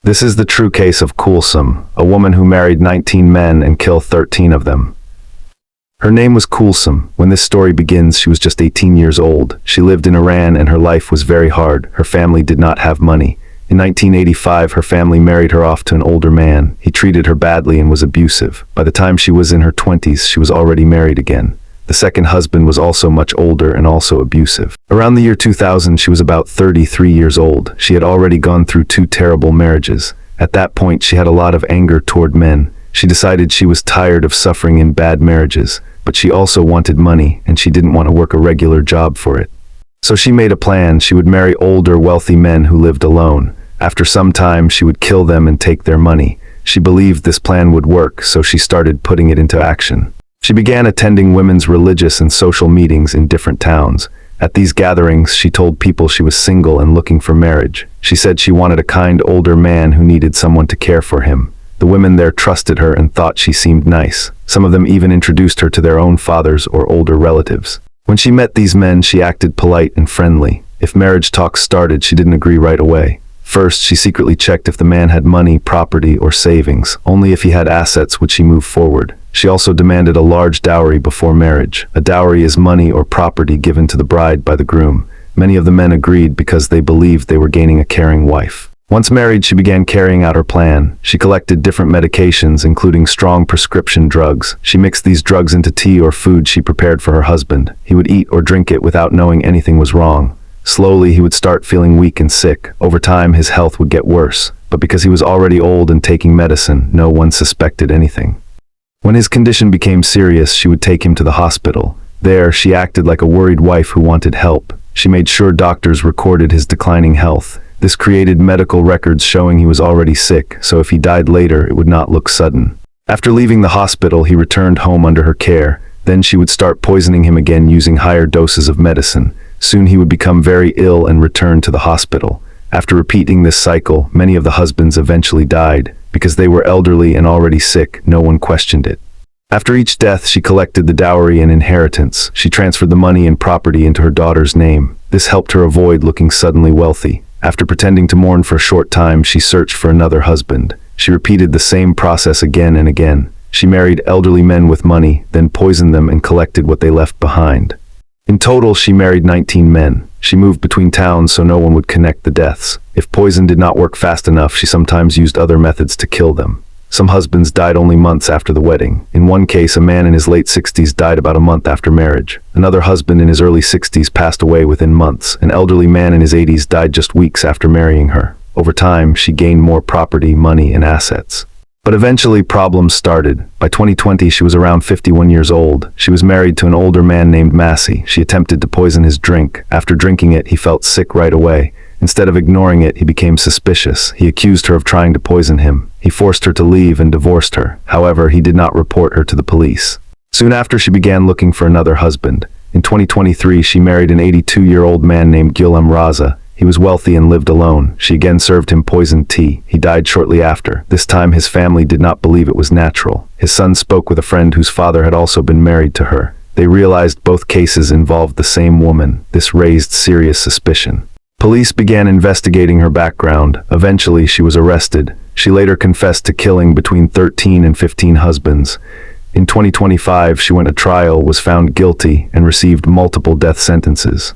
This is the true case of Koulsum, a woman who married 19 men and killed 13 of them. Her name was Koulsum. When this story begins, she was just 18 years old. She lived in Iran and her life was very hard. Her family did not have money. In 1985, her family married her off to an older man. He treated her badly and was abusive. By the time she was in her 20s, she was already married again. The second husband was also much older and also abusive. Around the year 2000, she was about 33 years old. She had already gone through 2 terrible marriages. At that point, she had a lot of anger toward men. She decided she was tired of suffering in bad marriages, but she also wanted money, and she didn't want to work a regular job for it. So she made a plan. She would marry older, wealthy men who lived alone. After some time, she would kill them and take their money. She believed this plan would work, so she started putting it into action. She began attending women's religious and social meetings in different towns. At these gatherings, she told people she was single and looking for marriage. She said she wanted a kind older man who needed someone to care for him. The women there trusted her and thought she seemed nice. Some of them even introduced her to their own fathers or older relatives. When she met these men, she acted polite and friendly. If marriage talks started, she didn't agree right away. First, she secretly checked if the man had money, property, or savings. Only if he had assets would she move forward. She also demanded a large dowry before marriage. A dowry is money or property given to the bride by the groom. Many of the men agreed because they believed they were gaining a caring wife. Once married, she began carrying out her plan. She collected different medications, including strong prescription drugs. She mixed these drugs into tea or food she prepared for her husband. He would eat or drink it without knowing anything was wrong. Slowly, he would start feeling weak and sick. Over time, his health would get worse. But because he was already old and taking medicine, no one suspected anything. When his condition became serious, she would take him to the hospital. There, she acted like a worried wife who wanted help. She made sure doctors recorded his declining health. This created medical records showing he was already sick, so if he died later, it would not look sudden. After leaving the hospital, he returned home under her care. Then she would start poisoning him again using higher doses of medicine. Soon he would become very ill and return to the hospital. After repeating this cycle, many of the husbands eventually died. Because they were elderly and already sick, no one questioned it. After each death, she collected the dowry and inheritance. She transferred the money and property into her daughter's name. This helped her avoid looking suddenly wealthy. After pretending to mourn for a short time, she searched for another husband. She repeated the same process again and again. She married elderly men with money, then poisoned them and collected what they left behind. In total, she married 19 men. She moved between towns so no one would connect the deaths. If poison did not work fast enough, she sometimes used other methods to kill them. Some husbands died only months after the wedding. In one case, a man in his late 60s died about a month after marriage. Another husband in his early 60s passed away within months. An elderly man in his 80s died just weeks after marrying her. Over time, she gained more property, money, and assets. But eventually, problems started. By 2020, she was around 51 years old. She was married to an older man named Massey. She attempted to poison his drink. After drinking it, he felt sick right away. Instead of ignoring it, he became suspicious. He accused her of trying to poison him. He forced her to leave and divorced her. However, he did not report her to the police. Soon after, she began looking for another husband. In 2023, she married an 82-year-old man named Koulsum. He was wealthy and lived alone. She again served him poisoned tea. He died shortly after. This time, his family did not believe it was natural. His son spoke with a friend whose father had also been married to her. They realized both cases involved the same woman. This raised serious suspicion. Police began investigating her background. Eventually, she was arrested. She later confessed to killing between 13 and 15 husbands. In 2025, she went to trial, was found guilty, and received multiple death sentences.